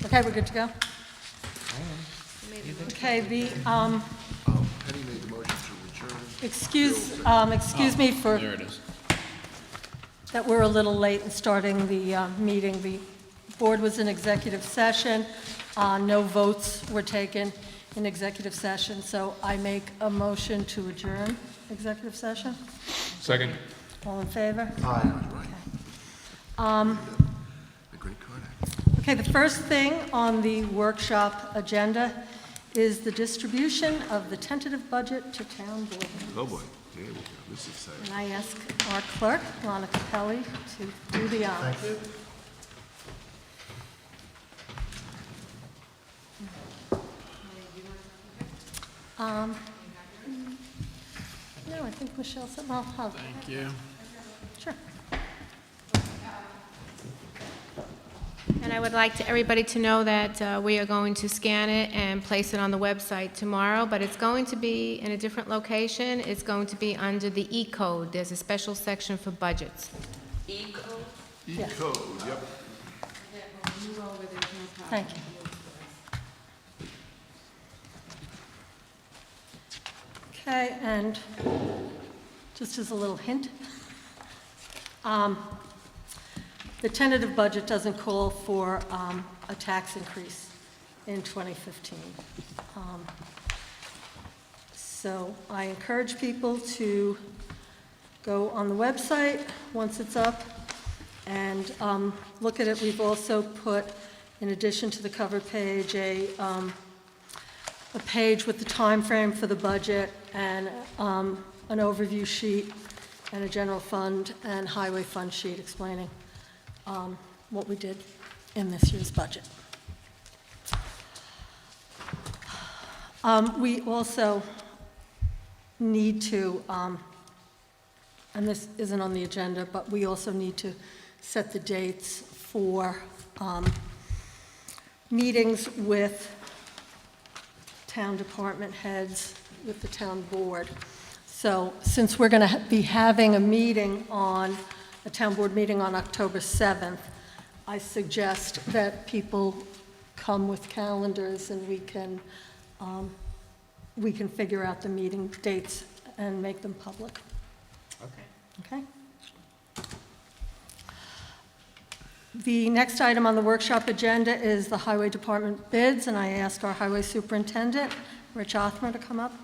Okay, we're good to go? Okay, Penny made the motion to adjourn. excuse me for, There it is. that we're a little late in starting the meeting. The board was in executive session. No votes were taken in executive session, so I make a motion to adjourn executive session. Second. All in favor? Aye, I was right. The great card act. Okay, the first thing on the workshop agenda is the distribution of the tentative budget to town board. Oh, boy. There we go. This is exciting. And I ask our clerk, Lana Capelli, to do the honors. Thank you. No, I think Michelle said, well, Thank you. sure. And I would like everybody to know that we are going to scan it and place it on the website tomorrow, but it's going to be in a different location. It's going to be under the E-code. There's a special section for budgets. E-code? E-code, yep. Thank you. Okay, and just as a little hint, the tentative budget doesn't call for a tax increase in 2015. So I encourage people to go on the website once it's up and look at it. We've also put, in addition to the cover page, a page with the time frame for the budget and an overview sheet and a general fund and highway fund sheet explaining what we did in this year's budget. We also need to, and this isn't on the agenda, but we also need to set the dates for meetings with town department heads, with the town board. So since we're going to be having a town board meeting on October 7th, I suggest that people come with calendars and we can figure out the meeting dates and make them public. Okay? The next item on the workshop agenda is the highway department bids, and I ask our highway superintendent, Rich Othmer, to come up.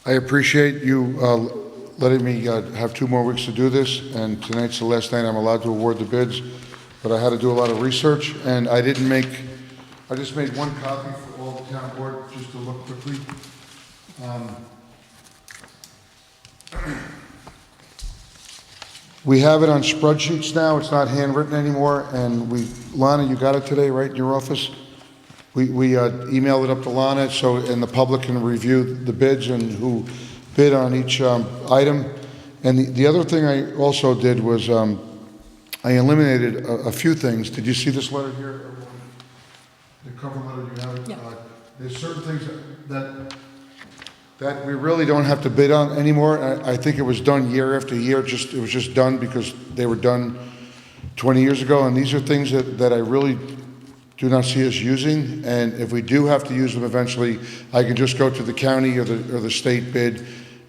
I appreciate you letting me have 2 more weeks to do this, and tonight's the last night I'm allowed to award the bids, but I had to do a lot of research, and I just made 1 copy for all the town board, just to look quickly. We have it on spreadsheets now, it's not handwritten anymore, and Lana, you got it today, right, in your office? We emailed it up to Lana, and the public can review the bids and who bid on each item. And the other thing I also did was I eliminated a few things. Did you see this letter here? The cover letter, you have it? Yeah. There's certain things that we really don't have to bid on anymore. I think it was done year after year. It was just done because they were done 20 years ago. And these are things that I really do not see us using, and if we do have to use them eventually, I can just go to the county or the state bid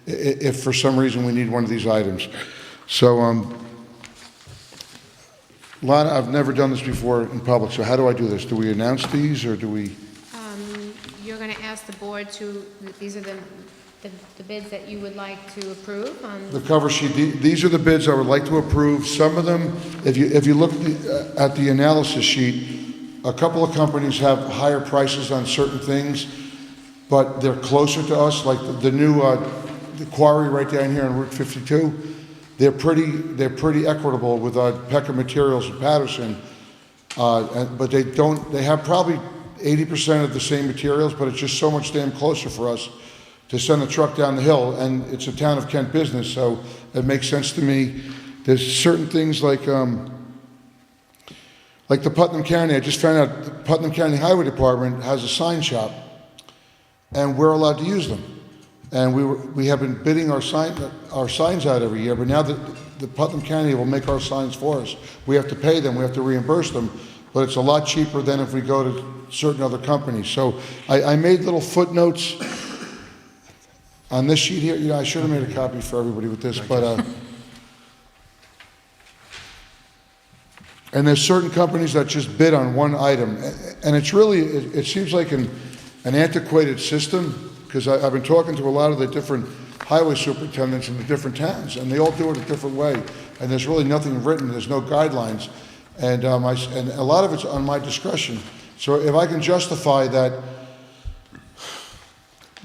if for some reason we need one of these items. So, Lana, I've never done this before in public, so how do I do this? Do we announce these, or do we? You're going to ask the board these are the bids that you would like to approve on. The cover sheet, these are the bids I would like to approve. Some of them, if you look at the analysis sheet, a couple of companies have higher prices on certain things, but they're closer to us, like the new the quarry right down here on Route 52. They're pretty equitable with Peckham Materials in Patterson, but they have probably 80% of the same materials, but it's just so much damn closer for us to send a truck down the hill, and it's a town of Kent business, so it makes sense to me. There's certain things like Like the Putnam County, I just found out the Putnam County Highway Department has a sign shop, and we're allowed to use them. And we have been bidding our signs out every year, but now the Putnam County will make our signs for us. We have to pay them, we have to reimburse them, but it's a lot cheaper than if we go to certain other companies. So I made little footnotes on this sheet here. You know, I should have made a copy for everybody with this, but and there's certain companies that just bid on one item, and it's really, it seems like an antiquated system, because I've been talking to a lot of the different highway superintendents in the different towns, and they all do it a different way, and there's really nothing written, there's no guidelines, and and a lot of it's on my discretion. So if I can justify that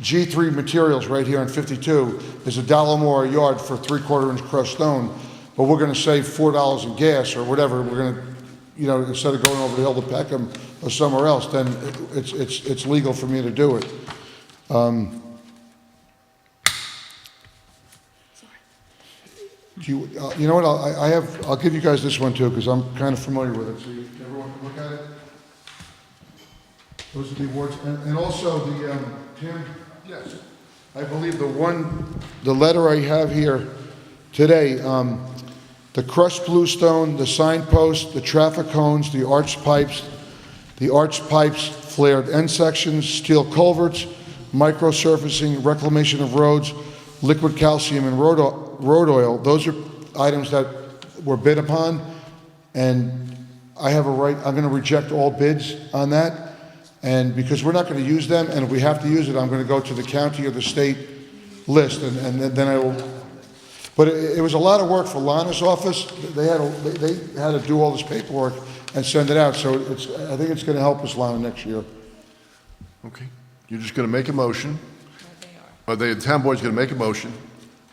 G3 materials right here on 52 is $1 more a yard for 3/4 inch crushed stone, but we're gonna save $4 in gas or whatever, we're gonna, you know, instead of going over the hill to Peckham or somewhere else, then it's legal for me to do it. You know what, I'll give you guys this one too, because I'm kind of familiar with it, so everyone can look at it. Those are the awards, and also the, Tim? Yes. I believe the letter I have here today, the crushed bluestone, the signpost, the traffic cones, the arched pipes, flared end sections, steel culverts, microsurfacing, reclamation of roads, liquid calcium and road oil, those are items that were bid upon, and I have a right, I'm going to reject all bids on that, and because we're not going to use them, and if we have to use it, I'm going to go to the county or the state list, and then I will. But it was a lot of work for Lana's office. They had to do all this paperwork and send it out, so I think it's going to help us, Lana, next year. Okay. You're just going to make a motion, or the town board's going to make a motion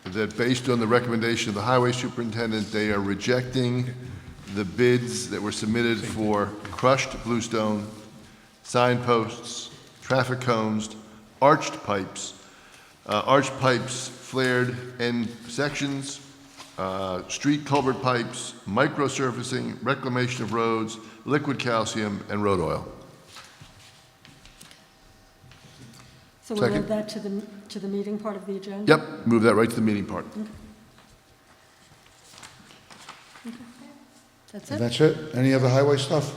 that based on the recommendation of the highway superintendent, they are rejecting the bids that were submitted for crushed bluestone, signposts, traffic cones, arched pipes, flared end sections, street culvert pipes, microsurfacing, reclamation of roads, liquid calcium, and road oil. So we'll move that to the meeting part of the agenda? Yep, move that right to the meeting part. That's And it? that's it? Any other highway stuff?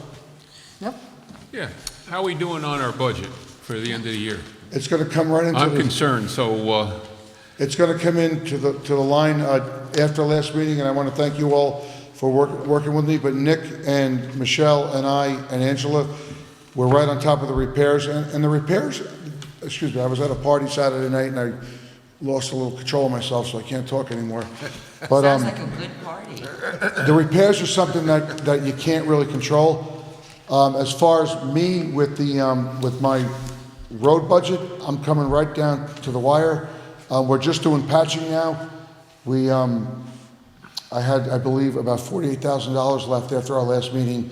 Nope. Yeah. How are we doing on our budget for the end of the year? It's going to come right into I'm the... concerned, so It's going to come into the line after last meeting, and I want to thank you all for working with me, but Nick and Michelle and I and Angela were right on top of the repairs, and the repairs, excuse me, I was at a party Saturday night, and I lost a little control of myself, so I can't talk anymore. But Sounds like a good party. the repairs are something that you can't really control. As far as me with my road budget, I'm coming right down to the wire. We're just doing patching now. I had, I believe, about $48,000 left after our last meeting,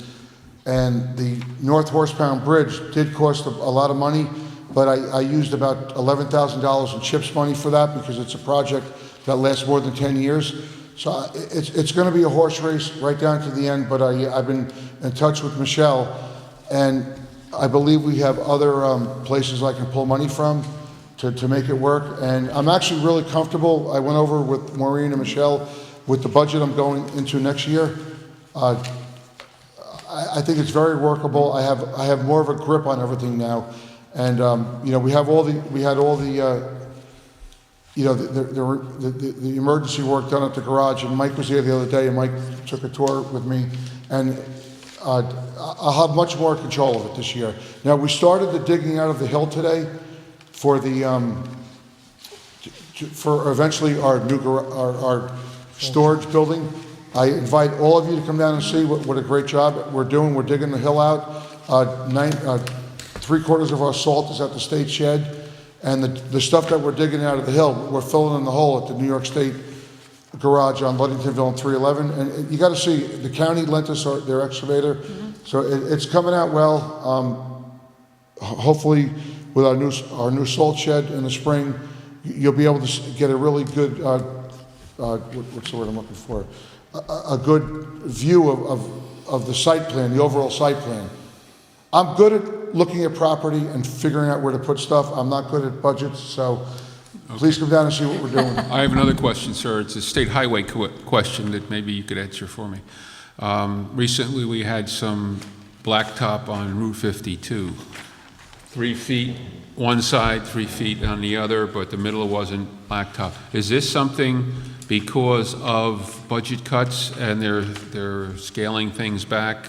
and the North Horsepound Bridge did cost a lot of money, but I used about $11,000 in CHIPS money for that because it's a project that lasts more than 10 years. So it's going to be a horse race right down to the end, but I've been in touch with Michelle, and I believe we have other places I can pull money from to make it work. And I'm actually really comfortable. I went over with Maureen and Michelle with the budget I'm going into next year. I think it's very workable. I have more of a grip on everything now, and you know, we had all the you know, the emergency work done at the garage, and Mike was there the other day, and Mike took a tour with me, and I'll have much more control of it this year. Now, we started the digging out of the hill today for the for eventually our new our storage building. I invite all of you to come down and see what a great job we're doing. We're digging the hill out. 3/4 of our salt is at the state shed. And the stuff that we're digging out of the hill, we're filling in the hole at the New York State garage on Ludingtonville and 311. And you got to see, the county lent us their excavator. Mm-hmm. So it's coming out well. Hopefully, with our new salt shed in the spring, you'll be able to get a really good, what's the word I'm looking for? A good view of the site plan, the overall site plan. I'm good at looking at property and figuring out where to put stuff. I'm not good at budgets, so please come down and see what we're doing. I have another question, sir. It's a state highway question that maybe you could answer for me. Recently, we had some blacktop on Route 52. 3 feet one side, 3 feet on the other, but the middle wasn't blacktop. Is this something because of budget cuts and they're scaling things back?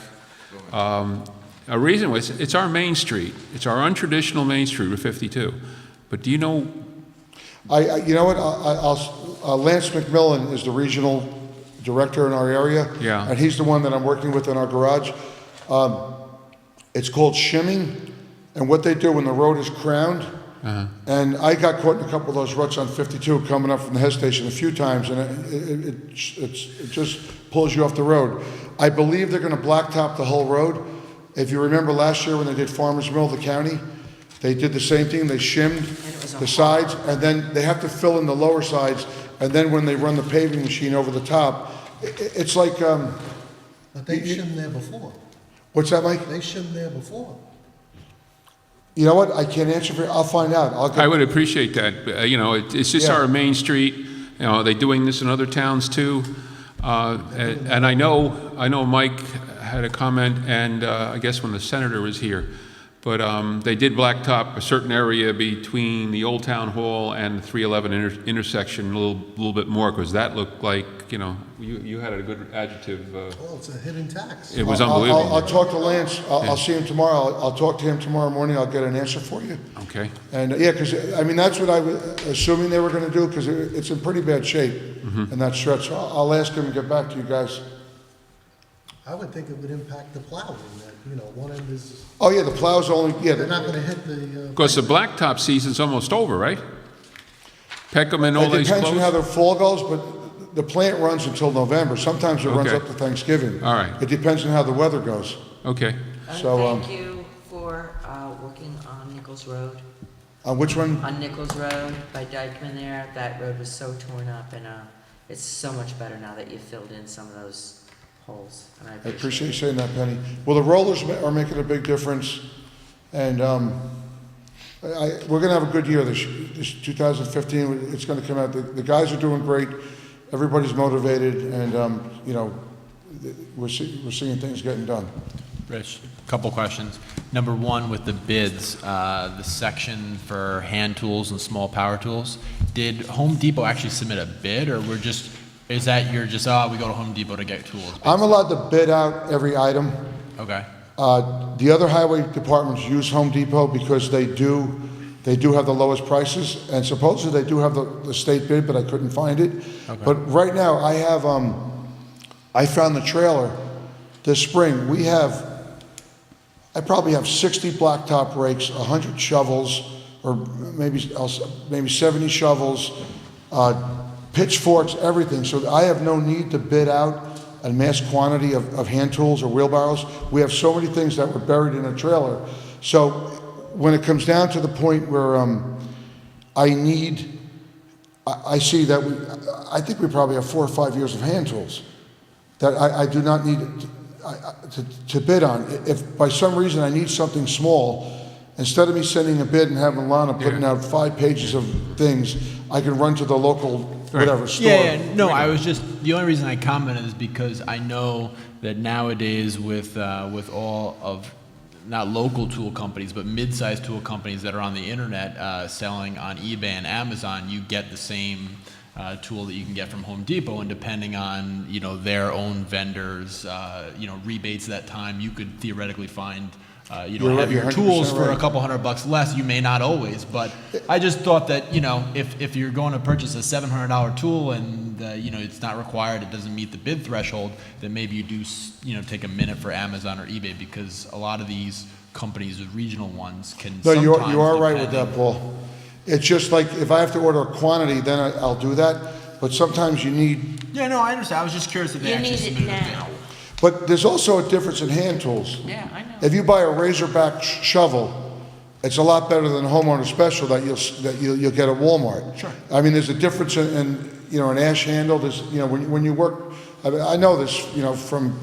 A reason was, it's our main street. It's our untraditional main street, Route 52. But do you know? You know what, Lance McMillan is the regional director in our area. Yeah. And he's the one that I'm working with in our garage. It's called shimming, and what they do when the road is crowned, and I got caught in a couple of those ruts on 52 coming up from the head station a few times, and it just pulls you off the road. I believe they're gonna blacktop the whole road. If you remember last year when they did Farmers Mill, the county, they did the same thing, they shimmed the sides, and then they have to fill in the lower sides, and then when they run the paving machine over the top, it's like, But they shouldn't there before. what's that, Mike? They shouldn't there before. You know what, I can't answer for you, I'll find out. I would appreciate that. You know, it's just Yeah. our main street. You know, are they doing this in other towns too? And I know Mike had a comment, and I guess when the senator was here, but they did blacktop a certain area between the Old Town Hall and the 311 intersection a little bit more, because that looked like, you know, you had a good adjective. Well, it's a hidden tax. It was I'll unbelievable. talk to Lance, I'll see him tomorrow, I'll talk to him tomorrow morning, I'll get an answer for you. Okay. And, yeah, because, I mean, that's what I was assuming they were gonna do, because it's in pretty bad shape in that stretch. So I'll ask him and get back to you guys. I would think it would impact the plowing, that, you know, one end is, Oh, yeah, the plows only, yeah, they're not gonna hit the, Because the blacktop season's almost over, right? Peckham and all it these depends on how closed? the fall goes, but the plant runs until November. Sometimes it runs Okay. up to Thanksgiving. All right. It depends on how the weather goes. Okay. So, Thank you for working on Nichols Road. On which one? On Nichols Road by Dykeman there, that road was so torn up, and it's so much better now that you've filled in some of those holes, and I I appreciate appreciate you it. saying that, Penny. Well, the rollers are making a big difference, and we're gonna have a good year this 2015. It's gonna come out. The guys are doing great. Everybody's motivated, and you know, we're seeing things getting done. Rich, a couple questions. Number one, with the bids, the section for hand tools and small power tools, did Home Depot actually submit a bid, or is that you're just, we go to Home Depot to get tools? I'm allowed to bid out every item. Okay, The other highway departments use Home Depot because they do have the lowest prices, and supposedly they do have the state bid, but I couldn't find it. Okay. But right now, I found the trailer this spring. I probably have 60 blacktop rakes, 100 shovels, or maybe 70 shovels, pitchforks, everything. So I have no need to bid out a mass quantity of hand tools or wheelbarrows. We have so many things that were buried in a trailer. So when it comes down to the point where I see that I think we probably have 4 or 5 years of hand tools that I do not need to bid on. If by some reason I need something small, instead of me sending a bid and having Lana putting out 5 pages of things, I can run to the local whatever store. yeah, no, I was just, the only reason I commented is because I know that nowadays with all of, not local tool companies, but mid-sized tool companies that are on the internet selling on eBay and Amazon, you get the same tool that you can get from Home Depot, and depending on, you know, their own vendors, you know, rebates that time, you could theoretically find, you know, You're right, heavier you're 100% tools for right. a couple $100 less. You may not always, but I just thought that, you know, if you're going to purchase a $700 tool and, you know, it's not required, it doesn't meet the bid threshold, then maybe you do, you know, take a minute for Amazon or eBay, because a lot of these companies, the regional ones, can No, sometimes, you are right with depending- that, Paul. It's just like, if I have to order a quantity, then I'll do that, but sometimes you need, Yeah, no, I understand. I was just curious if they You actually need it submitted a bid. now. but there's also a difference in hand tools. Yeah, I know. If you buy a Razorback shovel, it's a lot better than a homeowner special that you'll get at Walmart. Sure. I mean, there's a difference in you know, an ash handle. There's, you know, when you work, I know this, you know, from